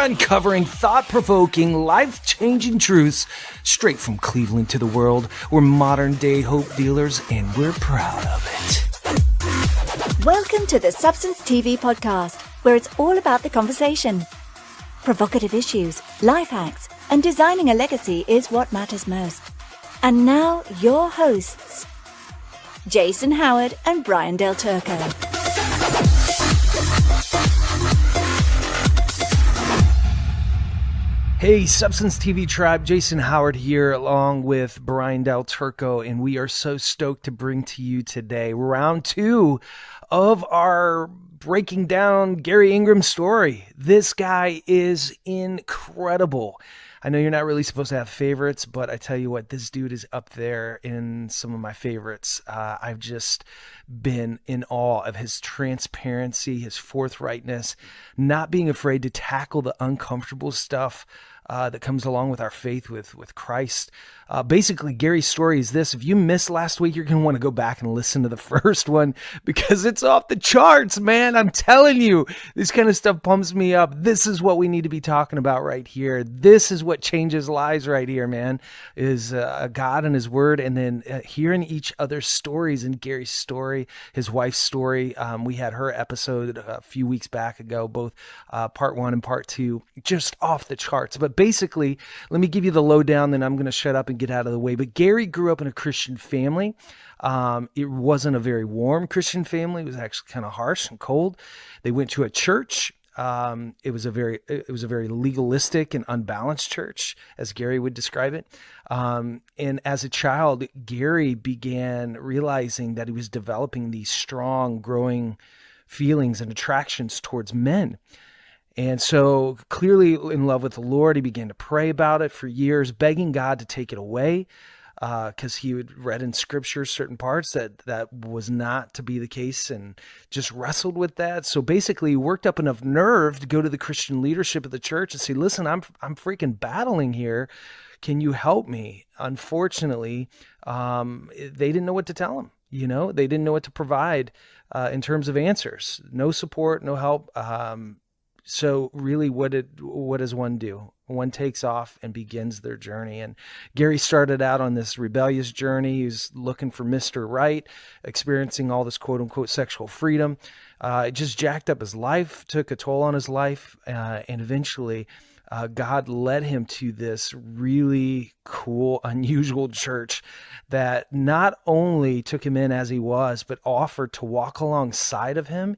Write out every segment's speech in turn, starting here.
uncovering thought-provoking, life-changing truths straight from Cleveland to the world. We're modern-day hope dealers, and we're proud of it. Welcome to the Substance TV podcast, where it's all about the conversation. Provocative issues, life hacks, and designing a legacy is what matters most. And now, your hosts, Jason Howard and Brian Del Turco. Hey, Substance TV tribe, Jason Howard here along with Brian Del Turco, and we are so stoked to bring to you today round 2 of our breaking down Garry Ingraham story. This guy is incredible. I know you're not really supposed to have favorites, but I tell you what, this dude is up there in some of my favorites. I've just been in awe of his transparency, his forthrightness, not being afraid to tackle the uncomfortable stuff that comes along with our faith with Christ. Basically, Garry's story is this. If you missed last week, you're going to want to go back and listen to the first one because it's off the charts, man. I'm telling you, this kind of stuff pumps me up. This is what we need to be talking about right here. This is what changes lives right here, man, is God and his word, and then hearing each other's stories. And Garry's story, his wife's story, we had her episode a few weeks back ago, both part 1 and part 2, just off the charts. But basically, let me give you the lowdown, then I'm going to shut up and get out of the way. But Garry grew up in a Christian family. It wasn't a very warm Christian family. It was actually kind of harsh and cold. They went to a church. It was a very legalistic and unbalanced church, as Garry would describe it. And as a child, Garry began realizing that he was developing these strong, growing feelings and attractions towards men. And so, clearly in love with the Lord, he began to pray about it for years, begging God to take it away, because he had read in Scripture certain parts that was not to be the case, and just wrestled with that. So basically, he worked up enough nerve to go to the Christian leadership of the church and say, "Listen, I'm freaking battling here. Can you help me?" Unfortunately, they didn't know what to tell him. You know, they didn't know what to provide in terms of answers. No support, no help. So really, what does one do? One takes off and begins their journey. And Garry started out on this rebellious journey. He was looking for Mr. Right, experiencing all this quote unquote sexual freedom. It just jacked up his life, took a toll on his life. And eventually, God led him to this really cool, unusual church that not only took him in as he was, but offered to walk alongside of him,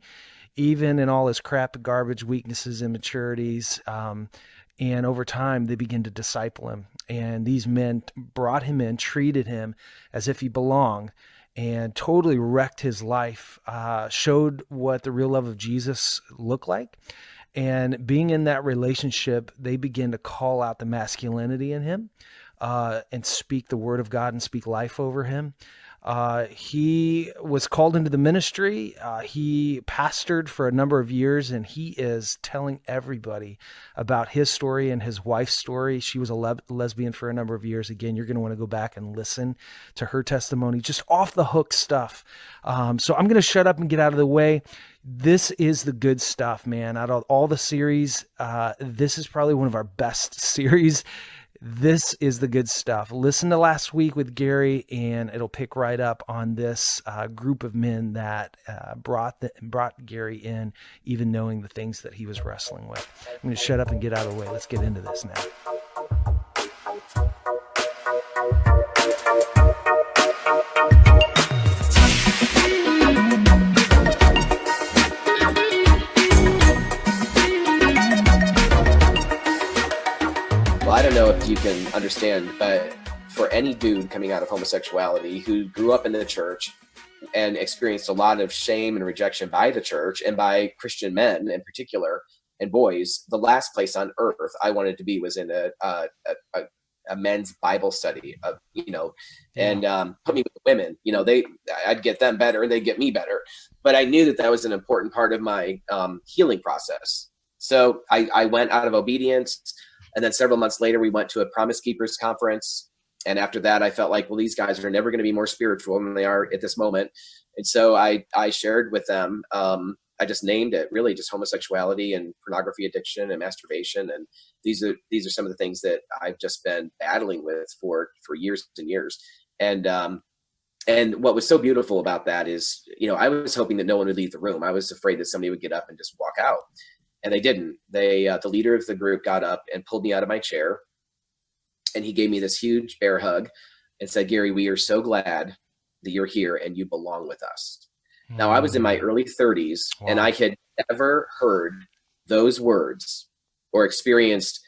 even in all his crap, garbage, weaknesses, immaturities. And over time, they began to disciple him. And these men brought him in, treated him as if he belonged, and totally wrecked his life, showed what the real love of Jesus looked like. And being in that relationship, they began to call out the masculinity in him and speak the word of God and speak life over him. He was called into the ministry. He pastored for a number of years, and he is telling everybody about his story and his wife's story. She was a lesbian for a number of years. Again, you're going to want to go back and listen to her testimony, just off the hook stuff. So I'm going to shut up and get out of the way. This is the good stuff, man. Out of all the series, this is probably one of our best series. This is the good stuff. Listen to last week with Garry, and it'll pick right up on this group of men that brought Garry in, even knowing the things that he was wrestling with. I'm going to shut up and get out of the way. Let's get into this now. I don't know if you can understand, but for any dude coming out of homosexuality who grew up in the church and experienced a lot of shame and rejection by the church and by Christian men in particular and boys, the last place on earth I wanted to be was in a men's Bible study, and put me with the women. You know, I'd get them better and they'd get me better. But I knew that was an important part of my healing process. So I went out of obedience. And then several months later, we went to a Promise Keepers conference. And after that, I felt like, well, these guys are never going to be more spiritual than they are at this moment. And so I shared with them I just named it really just homosexuality and pornography addiction and masturbation. And these are some of the things that I've just been battling with for years and years. And what was so beautiful about that is, I was hoping that no one would leave the room. I was afraid that somebody would get up and just walk out, and they didn't. The leader of the group got up and pulled me out of my chair, and he gave me this huge bear hug and said, "Garry, we are so glad that you're here and you belong with us." Now, I was in my early 30s, wow, and I had never heard those words or experienced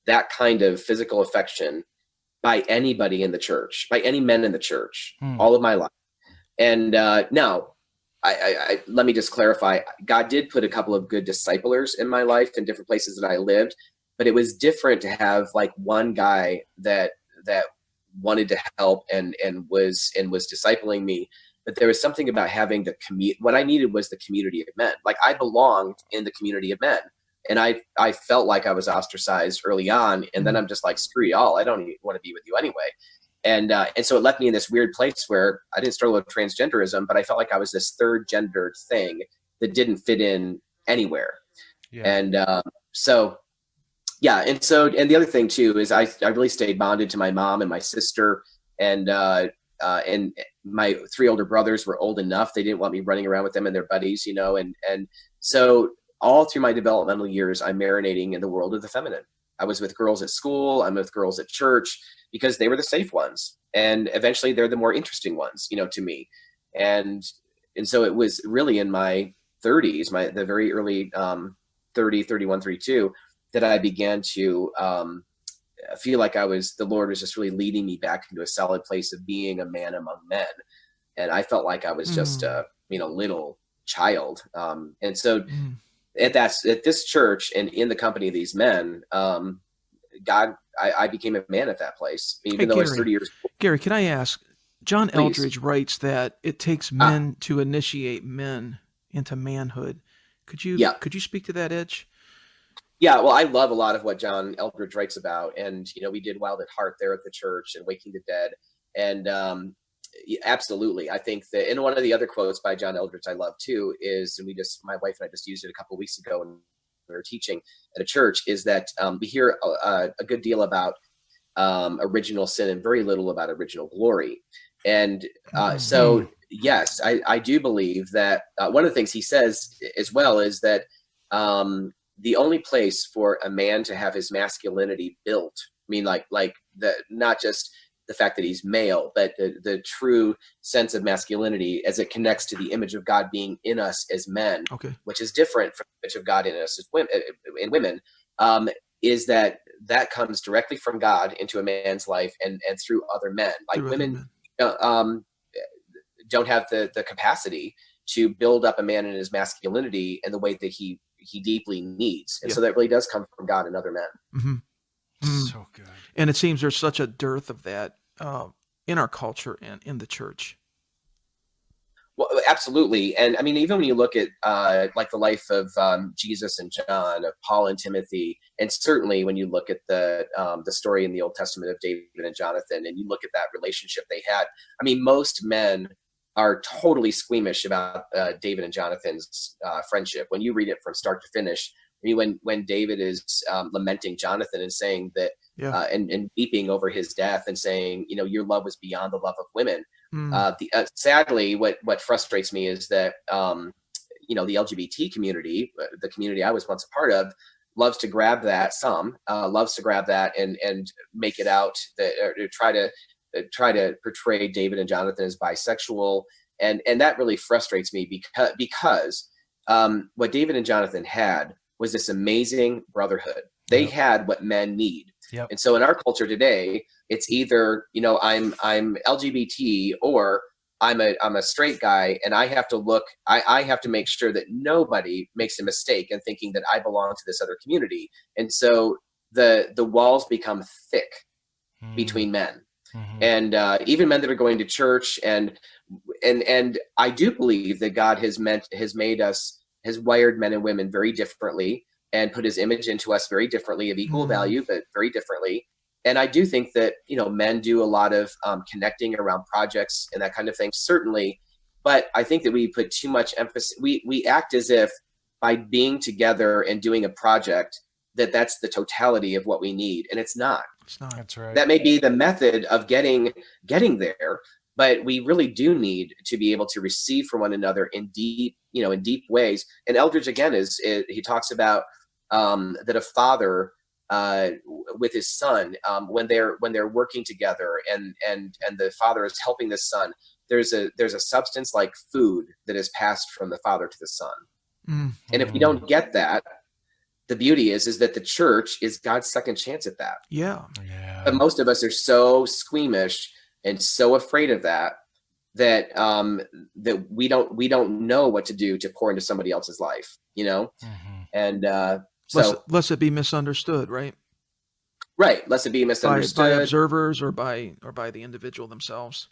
that kind of physical affection by anybody in the church, by any men in the church, all of my life. And now, I let me just clarify. God did put a couple of good disciplers in my life in different places that I lived, but it was different to have like one guy that wanted to help and was discipling me. But there was something about having what I needed was the community of men. Like, I belonged in the community of men. And I felt like I was ostracized early on. And then I'm just like, screw y'all, I don't even want to be with you anyway. And so it left me in this weird place where I didn't struggle with transgenderism, but I felt like I was this third gendered thing that didn't fit in anywhere. Yeah. And so, yeah. And the other thing too, is I really stayed bonded to my mom and my sister, and my 3 older brothers were old enough. They didn't want me running around with them and their buddies, and so all through my developmental years, I'm marinating in the world of the feminine. I was with girls at school. I'm with girls at church because they were the safe ones. And eventually they're the more interesting ones, to me. And so it was really in my 30s, the very early 30, 31, 32, that I began to feel like the Lord was just really leading me back into a solid place of being a man among men. And I felt like I was just a, little child. And so at this church and in the company of these men, I became a man at that place, even though I was 30 years old. Garry, can I ask, John Elfridge writes that it takes men to initiate men into manhood. Could you speak to that, Edge? Yeah, well, I love a lot of what John Elfridge writes about. And, we did Wild at Heart there at the church and Waking the Dead. And absolutely. I think that, and one of the other quotes by John Elfridge I love too is, and my wife and I just used it a couple of weeks ago when we were teaching at a church, is that we hear a good deal about original sin and very little about original glory. And so, yes, I do believe that one of the things he says as well is that the only place for a man to have his masculinity built, not just the fact that he's male, but the true sense of masculinity as it connects to the image of God being in us as men, which is different from the image of God in us as women, is that comes directly from God into a man's life and through other men. Like, women don't have the capacity to build up a man in his masculinity in the way that he deeply needs. And so that really does come from God and other men. Mm-hmm. So good. And it seems there's such a dearth of that in our culture and in the church. Well, absolutely. And I mean, even when you look at like the life of Jesus and John, of Paul and Timothy, and certainly when you look at the story in the Old Testament of David and Jonathan, and you look at that relationship they had, I mean, most men are totally squeamish about David and Jonathan's friendship. When you read it from start to finish, when David is lamenting Jonathan and saying that, and weeping over his death and saying, your love was beyond the love of women. Sadly, what frustrates me is that, the LGBT community, the community I was once a part of, loves to grab that, and make it out that, or try to portray David and Jonathan as bisexual. And that really frustrates me because what David and Jonathan had was this amazing brotherhood. They had what men need. Yep. And so in our culture today, it's either, I'm LGBT or I'm a straight guy, and I have to make sure that nobody makes a mistake in thinking that I belong to this other community. And so the walls become thick between men. Mm-hmm. And even men that are going to church, and I do believe that God has wired men and women very differently and put his image into us very differently, of equal value, but very differently. And I do think that, men do a lot of connecting around projects and that kind of thing. Certainly But I think that we put too much emphasis. We act as if by being together and doing a project, that's the totality of what we need. And it's not. It's not. That's right. That may be the method of getting there, but we really do need to be able to receive from one another in deep ways. And Elfridge, again, he talks about that a father with his son, when they're working together and the father is helping the son, there's a substance like food that is passed from the father to the son. Mm-hmm. And if we don't get that, the beauty is that the church is God's second chance at that. Yeah. But most of us are so squeamish and so afraid of that we don't know what to do to pour into somebody else's life, Mm-hmm. And lest it be misunderstood, right? Right. Lest it be misunderstood by observers or by the individual themselves.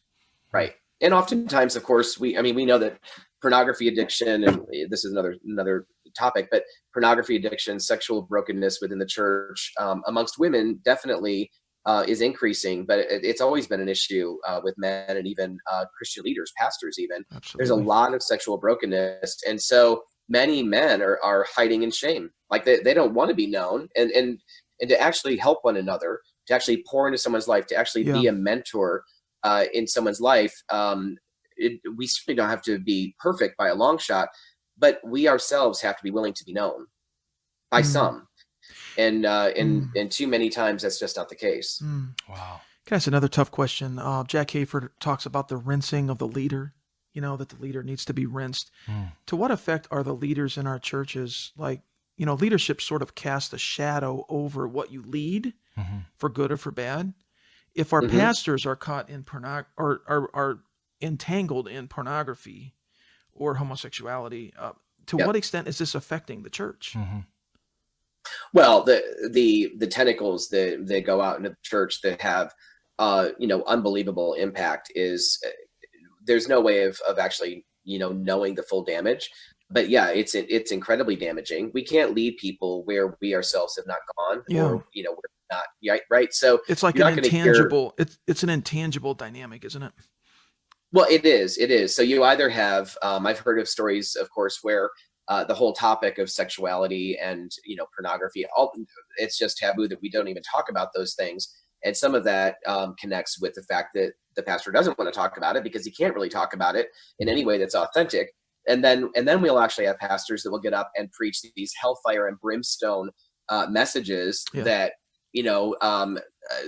Right. And oftentimes, of course, we know that pornography addiction, and this is another topic, but pornography addiction, sexual brokenness within the church amongst women definitely is increasing, but it's always been an issue with men and even Christian leaders, pastors even. Absolutely. There's a lot of sexual brokenness. And so many men are hiding in shame. Like they don't want to be known, and to actually help one another, to actually pour into someone's life, to actually be a mentor in someone's life. We certainly don't have to be perfect by a long shot, but we ourselves have to be willing to be known by some. And too many times that's just not the case. Wow. Can I ask another tough question? Jack Hayford talks about the rinsing of the leader, that the leader needs to be rinsed. To what effect are the leaders in our churches, like, leadership sort of casts a shadow over what you lead, for good or for bad? If our pastors are caught in are entangled in pornography or homosexuality, to what extent is this affecting the church? Well, the tentacles that go out into the church that have unbelievable impact is there's no way of actually knowing the full damage. But yeah, it's incredibly damaging. We can't lead people where we ourselves have not gone, or we're not right. So it's like an intangible. It's an intangible dynamic, isn't it? Well, it is. So you either have I've heard of stories, of course, where the whole topic of sexuality and pornography, it's just taboo that we don't even talk about those things. And some of that connects with the fact that the pastor doesn't want to talk about it because he can't really talk about it in any way that's authentic. And then we'll actually have pastors that will get up and preach these hellfire and brimstone messages that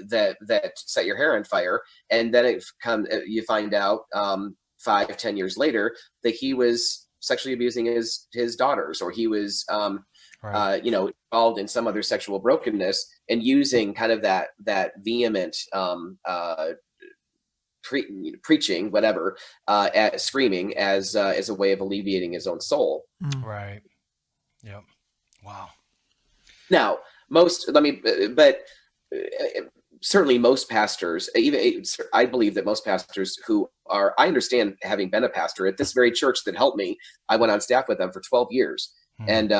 that set your hair on fire. And then you find out 5-10 years later that he was sexually abusing his daughters, or he was involved in some other sexual brokenness, and using kind of that vehement preaching, whatever, screaming as a way of alleviating his own soul. Right. Yep. Wow. Now, certainly most pastors, I believe that most pastors I understand, having been a pastor at this very church that helped me, I went on staff with them for 12 years. And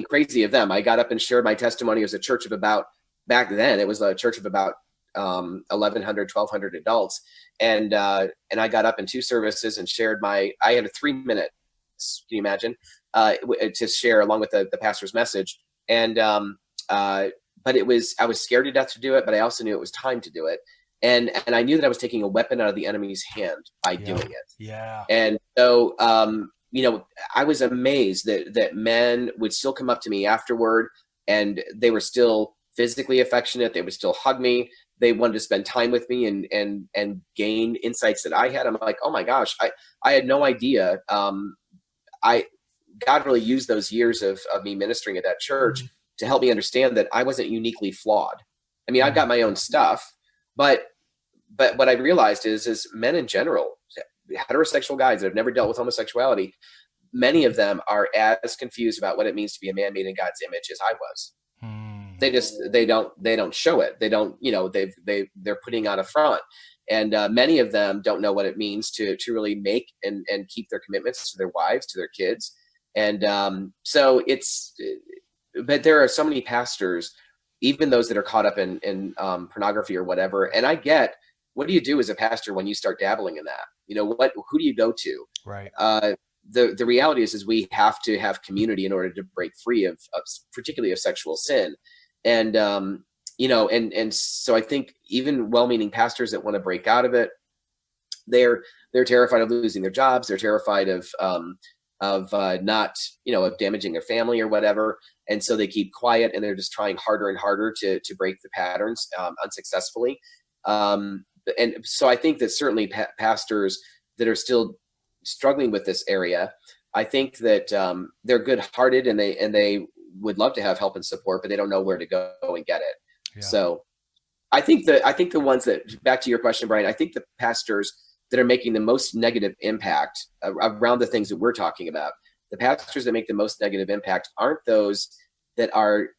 crazy of them. I got up and shared my testimony as a church of about, back then, it was a church of about 1,100, 1,200 adults. And I got up in 2 services and shared I had a 3-minute, can you imagine, to share along with the pastor's message. And, but I was scared to death to do it, but I also knew it was time to do it. And I knew that I was taking a weapon out of the enemy's hand by doing it. Yeah. And so, I was amazed that men would still come up to me afterward, and they were still physically affectionate. They would still hug me. They wanted to spend time with me and gain insights that I had. I'm like, oh my gosh, I had no idea. God really used those years of me ministering at that church to help me understand that I wasn't uniquely flawed. I mean, I've got my own stuff, but what I realized is men in general, heterosexual guys that have never dealt with homosexuality, many of them are as confused about what it means to be a man made in God's image as I was. They don't show it. They don't, they're putting on a front. And many of them don't know what it means to really make and keep their commitments to their wives, to their kids. And but there are so many pastors, even those that are caught up in pornography or whatever. And I get what do you do as a pastor when you start dabbling in that? Who do you go to? Right. The reality is we have to have community in order to break free of particularly of sexual sin. And, and so I think even well-meaning pastors that want to break out of it, they're terrified of losing their jobs. They're terrified of not, of damaging their family or whatever. And so they keep quiet, and they're just trying harder and harder to break the patterns unsuccessfully. And so I think that certainly pastors that are still struggling with this area, I think that they're good-hearted, and they would love to have help and support, but they don't know where to go and get it. Yeah. So I think the ones that, back to your question, Brian, I think the pastors that are making the most negative impact around the things that we're talking about, the pastors that make the most negative impact aren't those that are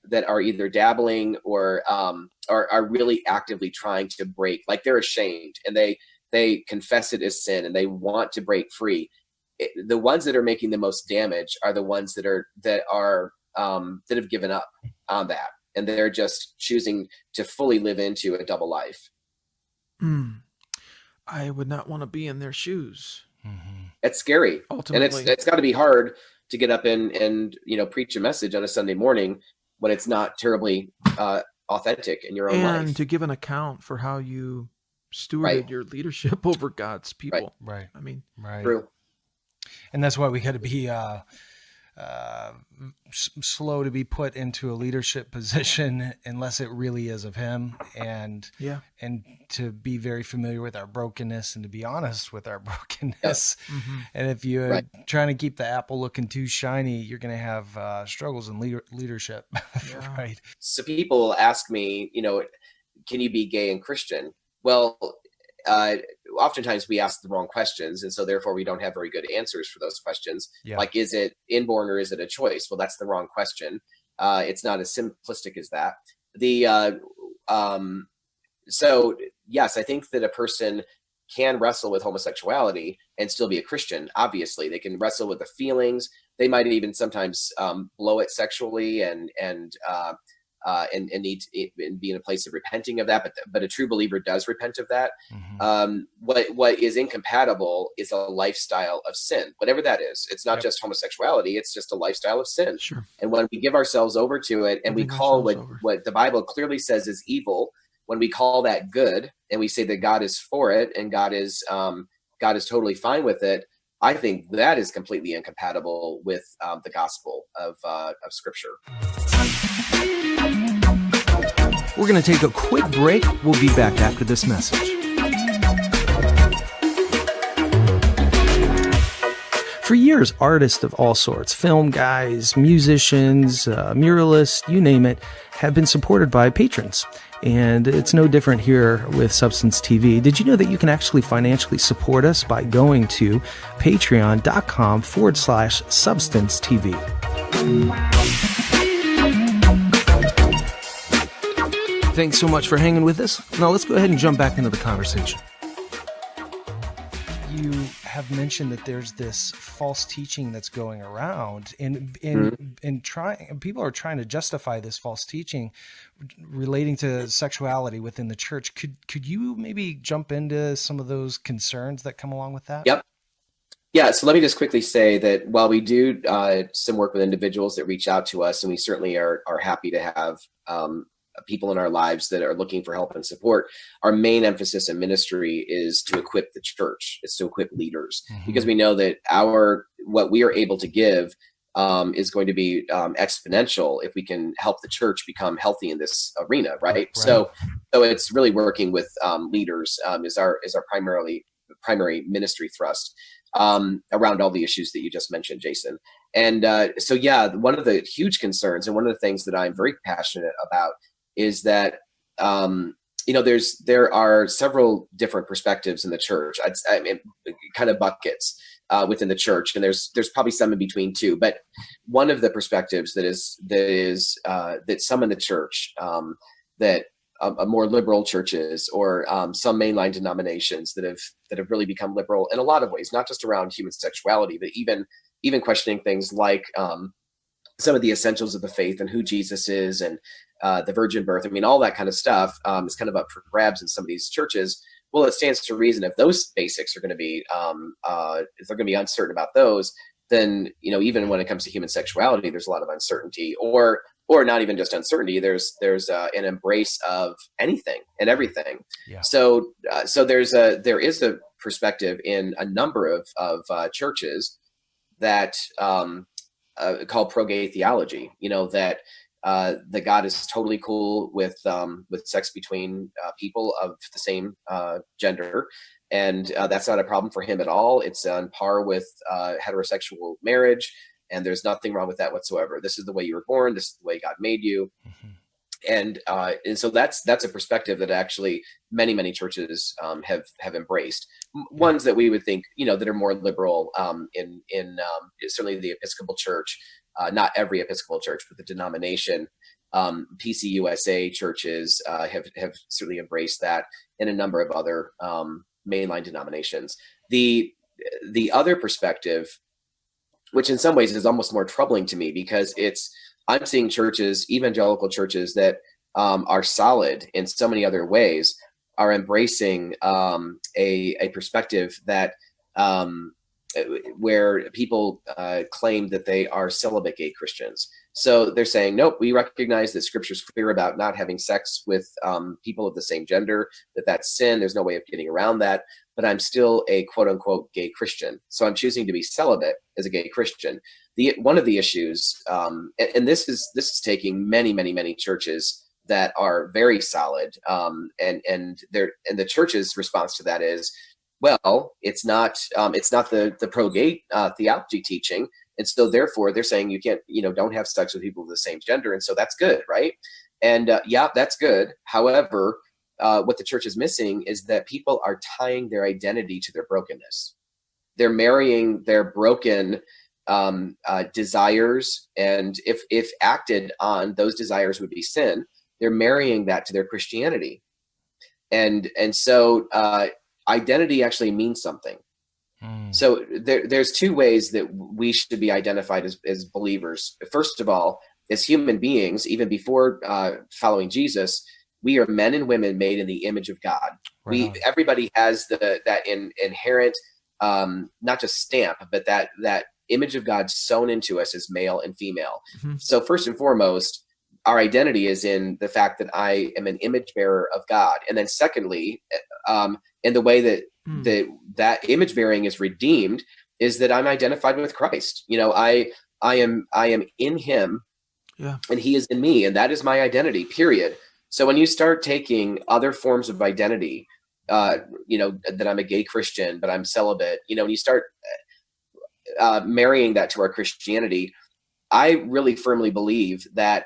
either dabbling or are really actively trying to break, like they're ashamed and they confess it as sin and they want to break free. The ones that are making the most damage are the ones that have given up on that, and they're just choosing to fully live into a double life. I would not want to be in their shoes. Mm-hmm. It's scary. Ultimately. And it's got to be hard to get up and preach a message on a Sunday morning when it's not terribly authentic in your own life. And to give an account for how you stewarded your leadership over God's people. Right. I mean, True. And that's why we got to be slow to be put into a leadership position unless it really is of him, and to be very familiar with our brokenness and to be honest with our brokenness. Yep. Mm-hmm. And if you're trying to keep the apple looking too shiny, you're going to have struggles in leadership. Right. So people ask me, can you be gay and Christian? Well, oftentimes we ask the wrong questions, and so therefore we don't have very good answers for those questions. Yeah. Like, is it inborn or is it a choice? Well, that's the wrong question. It's not as simplistic as that. So yes, I think that a person can wrestle with homosexuality and still be a Christian. Obviously, they can wrestle with the feelings. They might even sometimes blow it sexually and need to be in a place of repenting of that, but a true believer does repent of that. Mm-hmm. What is incompatible is a lifestyle of sin, whatever that is. It's not just homosexuality; it's just a lifestyle of sin. Sure. And when we give ourselves over to it, and we call what the Bible clearly says is evil, when we call that good, and we say that God is for it, and God is totally fine with it, I think that is completely incompatible with the gospel of Scripture. We're going to take a quick break. We'll be back after this message. For years, artists of all sorts, film guys, musicians, muralists, you name it, have been supported by patrons. And it's no different here with Substance TV. Did you know that you can actually financially support us by going to patreon.com/Substance TV? Thanks so much for hanging with us. Now let's go ahead and jump back into the conversation. You have mentioned that there's this false teaching that's going around, and people are trying to justify this false teaching relating to sexuality within the church. Could you maybe jump into some of those concerns that come along with that? Yep. Yeah. So let me just quickly say that while we do some work with individuals that reach out to us, and we certainly are happy to have people in our lives that are looking for help and support, our main emphasis in ministry is to equip the church. It's to equip leaders, because we know that what we are able to give is going to be exponential if we can help the church become healthy in this arena, right? So it's really working with leaders is our primary ministry thrust around all the issues that you just mentioned, Jason. And one of the huge concerns, and one of the things that I'm very passionate about, is that there are several different perspectives in the church. I mean, kind of buckets within the church, and there's probably some in between too. But one of the perspectives that some in the church, that more liberal churches or some mainline denominations that have really become liberal in a lot of ways, not just around human sexuality, but even questioning things like some of the essentials of the faith and who Jesus is and the virgin birth. I mean, all that kind of stuff is kind of up for grabs in some of these churches. Well, it stands to reason if those basics are going to be, if they're going to be uncertain about those, then, even when it comes to human sexuality, there's a lot of uncertainty, or not even just uncertainty. There's an embrace of anything and everything. Yeah. So there is a perspective in a number of churches that called pro-gay theology. That God is totally cool with sex between people of the same gender, and that's not a problem for him at all. It's on par with heterosexual marriage, and there's nothing wrong with that whatsoever. This is the way you were born. This is the way God made you. Mm-hmm. And so that's a perspective that actually many churches have embraced. Ones that we would think that are more liberal in certainly the Episcopal Church, not every Episcopal church, but the denomination. PCUSA churches have certainly embraced that, and a number of other mainline denominations. The other perspective, which in some ways is almost more troubling to me, because I'm seeing churches, evangelical churches, that are solid in so many other ways, are embracing a perspective that where people claim that they are celibate gay Christians. So they're saying, nope, we recognize that Scripture's clear about not having sex with people of the same gender, that's sin. There's no way of getting around that. But I'm still a quote unquote gay Christian. So I'm choosing to be celibate as a gay Christian. One of the issues, and this is taking many churches that are very solid, and the church's response to that is, well, it's not the pro-gay theology teaching, and so therefore they're saying you can't, don't have sex with people of the same gender, and so that's good, right? And yeah, that's good. However, what the church is missing is that people are tying their identity to their brokenness. They're marrying their broken desires, and if acted on, those desires would be sin. They're marrying that to their Christianity, and so identity actually means something. So there's two ways that we should be identified as believers. First of all, as human beings, even before following Jesus, we are men and women made in the image of God. Right. Everybody has that inherent, not just stamp, but that image of God sewn into us as male and female. Mm-hmm. So first and foremost, our identity is in the fact that I am an image bearer of God. And then secondly, in the way that image bearing is redeemed is that I'm identified with Christ. I am in him, and he is in me, and that is my identity, period. So when you start taking other forms of identity, that I'm a gay Christian, but I'm celibate, when you start marrying that to our Christianity, I really firmly believe that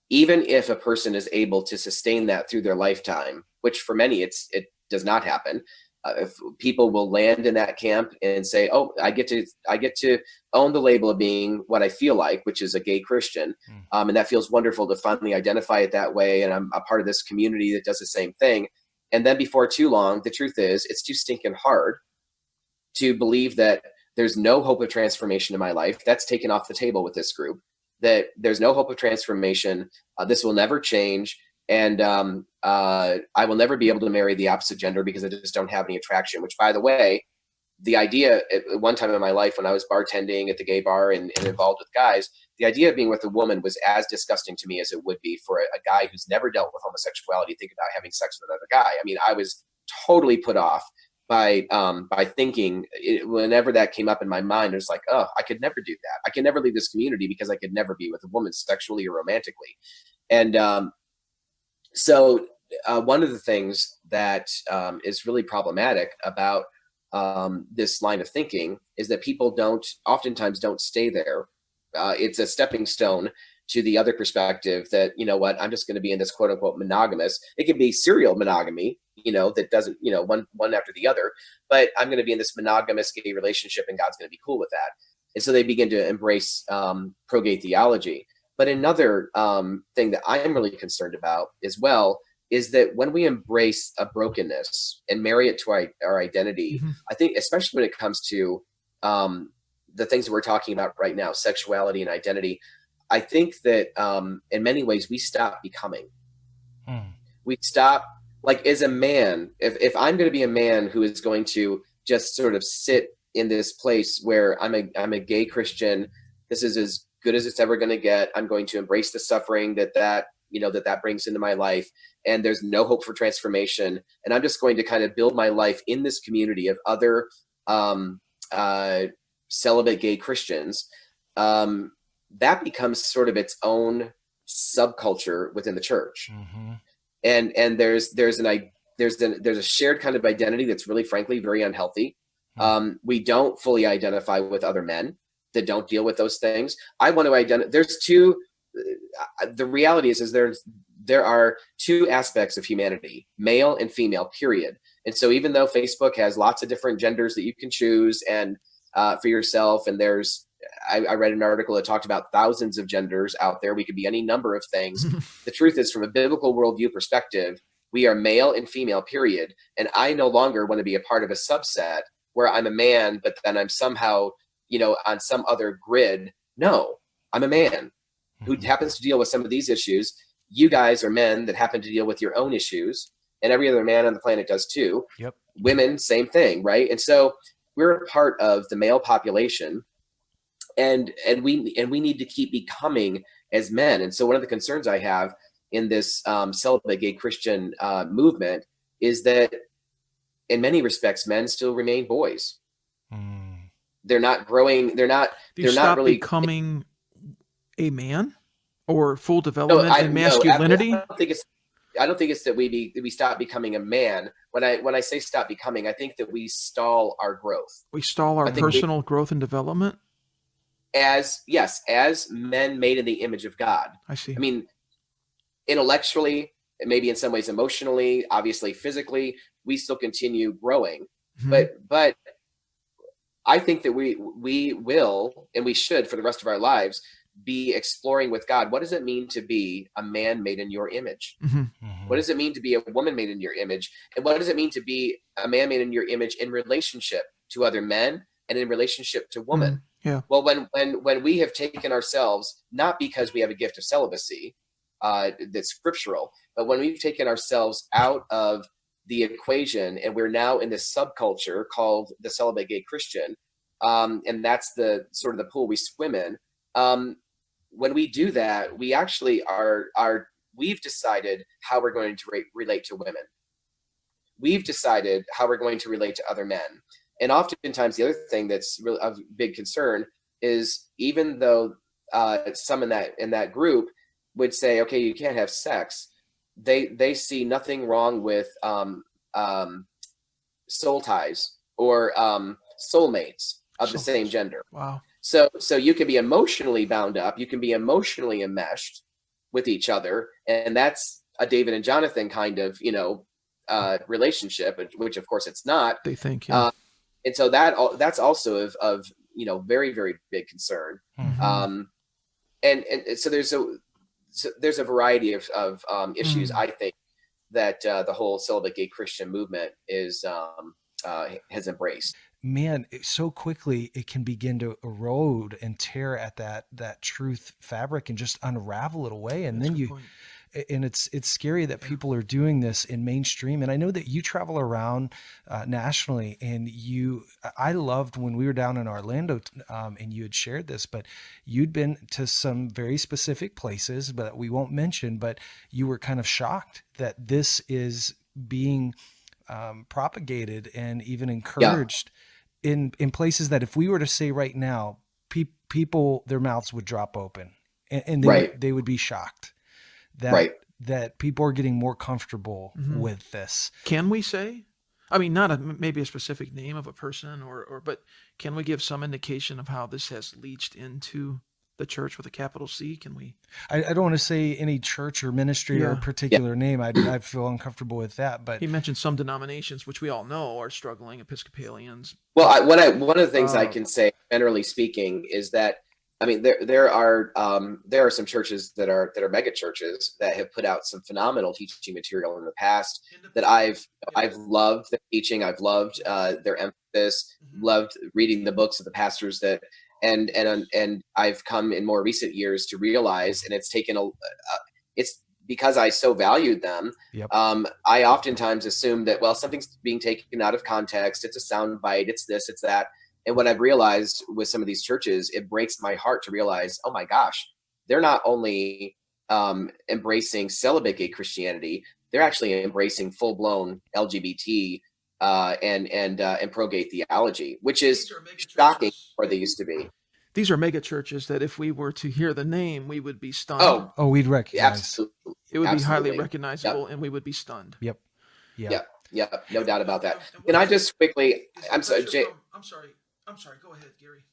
even if a person is able to sustain that through their lifetime, which for many it does not happen, if people will land in that camp and say, "Oh, I get to own the label of being what I feel like, which is a gay Christian," and that feels wonderful to finally identify it that way, and I'm a part of this community that does the same thing. And then before too long, the truth is, it's too stinking hard to believe that there's no hope of transformation in my life. That's taken off the table with this group. That there's no hope of transformation. This will never change. And I will never be able to marry the opposite gender because I just don't have any attraction, which, by the way, the idea at one time in my life when I was bartending at the gay bar and involved with guys, the idea of being with a woman was as disgusting to me as it would be for a guy who's never dealt with homosexuality to think about having sex with another guy. I mean, I was totally put off by thinking whenever that came up in my mind, it was like, oh, I could never do that. I can never leave this community because I could never be with a woman sexually or romantically. And so one of the things that is really problematic about this line of thinking is that people oftentimes don't stay there. It's a stepping stone to the other perspective that, I'm just going to be in this quote unquote monogamous. It can be serial monogamy, that doesn't, one after the other, but I'm going to be in this monogamous gay relationship and God's going to be cool with that. And so they begin to embrace pro-gay theology. But another thing that I am really concerned about as well is that when we embrace a brokenness and marry it to our identity, mm-hmm. I think especially when it comes to the things that we're talking about right now, sexuality and identity, I think that in many ways we stop becoming. We stop like as a man, if I'm going to be a man who is going to just sort of sit in this place where I'm a gay Christian, this is as good as it's ever going to get. I'm going to embrace the suffering that brings into my life, and there's no hope for transformation. And I'm just going to kind of build my life in this community of other celibate gay Christians. That becomes sort of its own subculture within the church. Mm-hmm. And there's a shared kind of identity that's really, frankly, very unhealthy. We don't fully identify with other men that don't deal with those things. I want to identify. There's two. The reality is there are two aspects of humanity: male and female. Period. And so, even though Facebook has lots of different genders that you can choose and for yourself, and I read an article that talked about thousands of genders out there. We could be any number of things. The truth is, from a biblical worldview perspective, we are male and female, period. And I no longer want to be a part of a subset where I'm a man, but then I'm somehow, on some other grid. No, I'm a man who happens to deal with some of these issues. You guys are men that happen to deal with your own issues, and every other man on the planet does too. Yep. Women, same thing, right? And so we're a part of the male population. And we need to keep becoming as men. And so one of the concerns I have in this celibate gay Christian movement is that in many respects, men still remain boys. They're not growing. They're not really becoming a man or full development in masculinity. I don't think it's that we stop becoming a man. When I say stop becoming, I think that we stall our growth. We stall our personal growth and development. As men made in the image of God. I see. I mean, intellectually, maybe in some ways emotionally, obviously physically, we still continue growing. Mm-hmm. But I think that we will, and we should for the rest of our lives, be exploring with God, what does it mean to be a man made in your image? Mm-hmm. Mm-hmm. What does it mean to be a woman made in your image? And what does it mean to be a man made in your image in relationship to other men and in relationship to women? Mm-hmm. Yeah. Well, when we have taken ourselves, not because we have a gift of celibacy that's scriptural, but when we've taken ourselves out of the equation and we're now in this subculture called the celibate gay Christian, and that's the sort of the pool we swim in. When we do that, we actually we've decided how we're going to relate to women. We've decided how we're going to relate to other men. And oftentimes the other thing that's really of big concern is, even though some in that group would say, okay, you can't have sex, they see nothing wrong with soul ties or soulmates of the same gender. Wow. So you can be emotionally bound up, you can be emotionally enmeshed with each other, and that's a David and Jonathan kind of relationship, which of course it's not. They think. Yeah. And so that's also of very, very big concern. Mm-hmm. And so there's a variety of issues, I think, that the whole celibate gay Christian movement has embraced. Man, so quickly it can begin to erode and tear at that truth fabric and just unravel it away. And that's then it's scary that people are doing this in mainstream. And I know that you travel around nationally, and I loved when we were down in Orlando and you had shared this, but you'd been to some very specific places, but we won't mention, but you were kind of shocked that this is being propagated and even encouraged in places that if we were to say right now, people, their mouths would drop open and they would be shocked. That people are getting more comfortable with this. Can we say, I mean, not maybe a specific name of a person but can we give some indication of how this has leached into the church with a capital C? Can we? I don't want to say any church or ministry or a particular name. I feel uncomfortable with that. But he mentioned some denominations, which we all know are struggling, Episcopalians. Well, one of the things I can say, generally speaking, is that, I mean, there are some churches that are mega churches that have put out some phenomenal teaching material in the past that I've loved the teaching. I've loved their emphasis, loved reading the books of the pastors that, and I've come in more recent years to realize, and it's taken because I so valued them, Yep. I oftentimes assumed that, well, something's being taken out of context. It's a sound bite. It's this, it's that. And what I've realized with some of these churches, it breaks my heart to realize, oh my gosh, they're not only embracing celibate gay Christianity, they're actually embracing full-blown LGBT and pro-gay theology, which is shocking where they used to be. These are mega churches that if we were to hear the name, we would be stunned. Oh, we'd recognize. Absolutely. It would be highly Absolutely. recognizable, Yep. and we would be stunned. Yep. Yep. No doubt about that. Can I just quickly, I'm sorry, Jay. I'm sorry. Go ahead, Gary.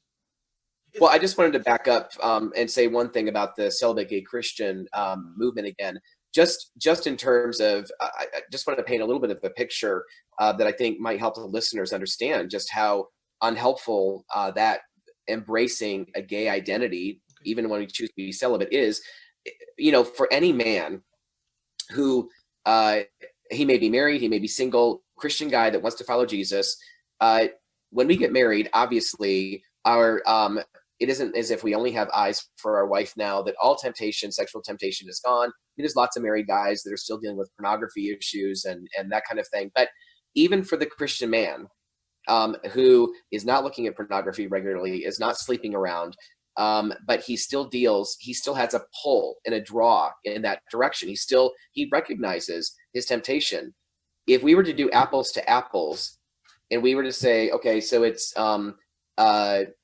Well, I just wanted to back up and say one thing about the celibate gay Christian movement again. Just in terms of, I just wanted to paint a little bit of a picture that I think might help the listeners understand just how unhelpful that embracing a gay identity, even when we choose to be celibate, is. For any man who he may be married, he may be single, Christian guy that wants to follow Jesus. When we get married, obviously our it isn't as if we only have eyes for our wife now, that all temptation, sexual temptation is gone. There's lots of married guys that are still dealing with pornography issues and that kind of thing. But even for the Christian man who is not looking at pornography regularly, is not sleeping around, but he still has a pull and a draw in that direction. He recognizes his temptation. If we were to do apples to apples and we were to say, okay, so it's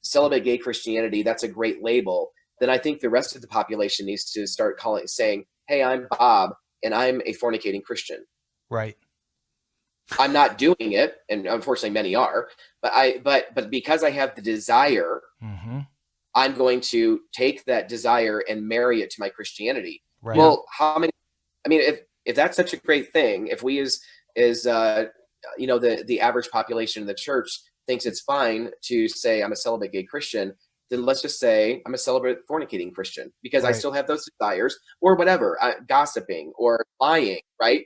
celibate gay Christianity, that's a great label, then I think the rest of the population needs to start saying, hey, I'm Bob and I'm a fornicating Christian. Right. I'm not doing it, and unfortunately many are, but because I have the desire, Mm-hmm. I'm going to take that desire and marry it to my Christianity. Right. Well, if that's such a great thing, if we as the average population in the church thinks it's fine to say I'm a celibate gay Christian, then let's just say I'm a celibate fornicating Christian because I still have those desires or whatever, gossiping or lying, right?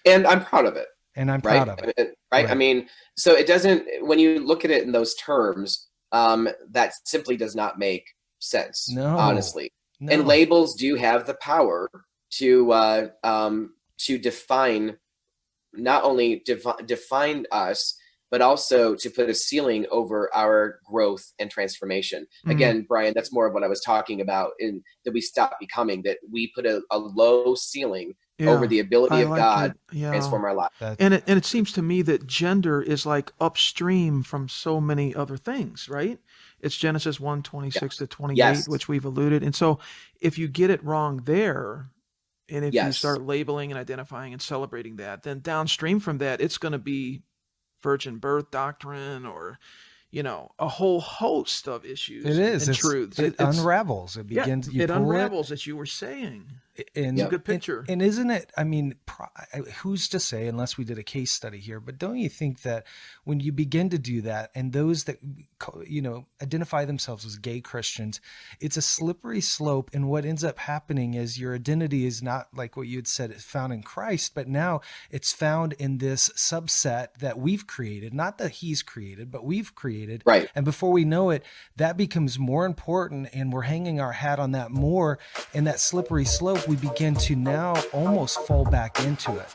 And I'm proud of it. And I'm proud of it. Right? I mean, so it doesn't, when you look at it in those terms, that simply does not make sense, honestly. No. And labels do have the power to define, not only define us, but also to put a ceiling over our growth and transformation. Mm-hmm. Again, Brian, that's more of what I was talking about, that we stop becoming, that we put a low ceiling over the ability of God to transform our life. And it seems to me that gender is like upstream from so many other things, right? It's Genesis 1:26 to 28, which we've alluded. And so if you get it wrong there, and if you start labeling and identifying and celebrating that, then downstream from that, it's going to be virgin birth doctrine or, a whole host of issues. It is. And truths. It unravels. It begins. It unravels, as you were saying. And it's a good picture. And isn't it, who's to say, unless we did a case study here, but don't you think that when you begin to do that, and those that, identify themselves as gay Christians, it's a slippery slope. And what ends up happening is your identity is not like what you had said, it's found in Christ, but now it's found in this subset that we've created, not that he's created, but we've created. Right. And before we know it, that becomes more important, and we're hanging our hat on that more. And that slippery slope, we begin to now almost fall back into it.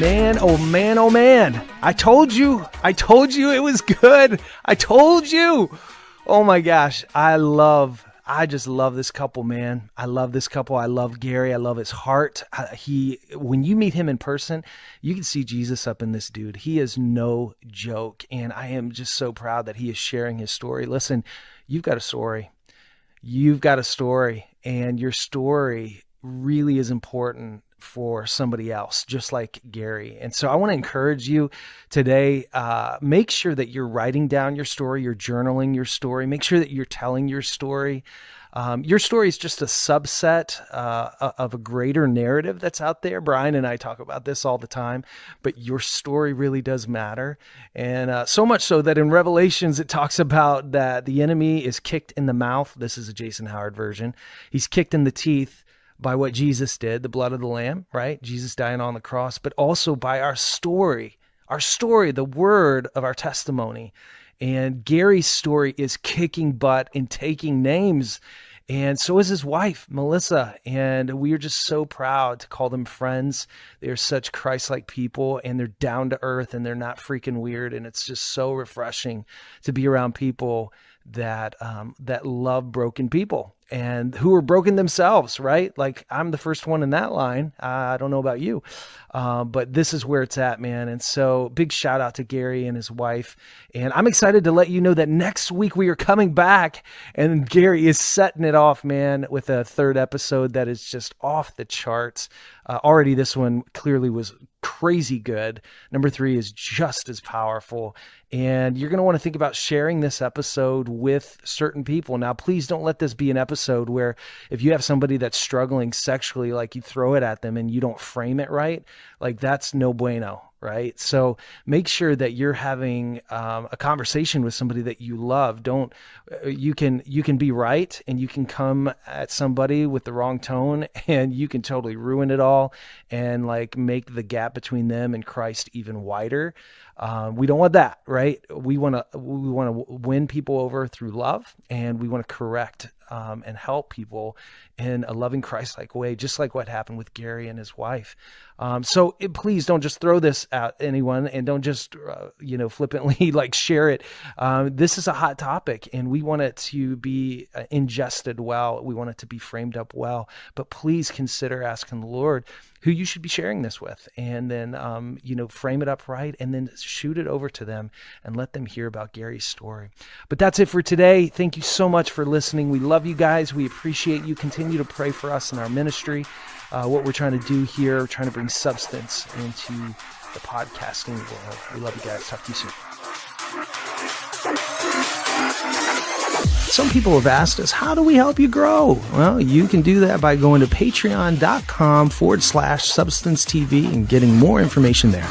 Man, oh man, oh man. I told you it was good. I told you. Oh my gosh. I just love this couple, man. I love this couple. I love Garry. I love his heart. When you meet him in person, you can see Jesus up in this dude. He is no joke. And I am just so proud that he is sharing his story. Listen, you've got a story. And your story really is important for somebody else, just like Garry. And so I want to encourage you today, make sure that you're writing down your story, you're journaling your story, make sure that you're telling your story. Your story is just a subset of a greater narrative that's out there. Brian and I talk about this all the time, but your story really does matter. And so much so that in Revelations, it talks about that the enemy is kicked in the mouth. This is a Jason Howard version. He's kicked in the teeth by what Jesus did, the blood of the Lamb, right? Jesus dying on the cross, but also by our story, the word of our testimony. And Garry's story is kicking butt and taking names. And so is his wife, Melissa. And we are just so proud to call them friends. They are such Christ-like people, and they're down to earth, and they're not freaking weird. And it's just so refreshing to be around people that love broken people and who are broken themselves, right? Like, I'm the first one in that line. I don't know about you, but this is where it's at, man. And so big shout out to Garry and his wife. And I'm excited to let you know that next week we are coming back, and Garry is setting it off, man, with a third episode that is just off the charts. Already this one clearly was crazy good. Number 3 is just as powerful. And you're going to want to think about sharing this episode with certain people. Now, please don't let this be an episode where if you have somebody that's struggling sexually, like, you throw it at them and you don't frame it right. Like, that's no bueno, right? So make sure that you're having a conversation with somebody that you love. You can be right, and you can come at somebody with the wrong tone, and you can totally ruin it all and like make the gap between them and Christ even wider. We don't want that, right? We want to win people over through love, and we want to correct and help people in a loving Christ-like way, just like what happened with Garry and his wife. So please don't just throw this at anyone, and don't just flippantly like share it. This is a hot topic, and we want it to be ingested well. We want it to be framed up well. But please consider asking the Lord who you should be sharing this with, and then frame it up right, and then shoot it over to them and let them hear about Garry's story. But that's it for today. Thank you so much for listening. We love you guys. We appreciate you. Continue to pray for us in our ministry. What we're trying to do here, we're trying to bring substance into the podcasting world. We love you guys. Talk to you soon. Some people have asked us, how do we help you grow? Well, you can do that by going to patreon.com/substance TV and getting more information there.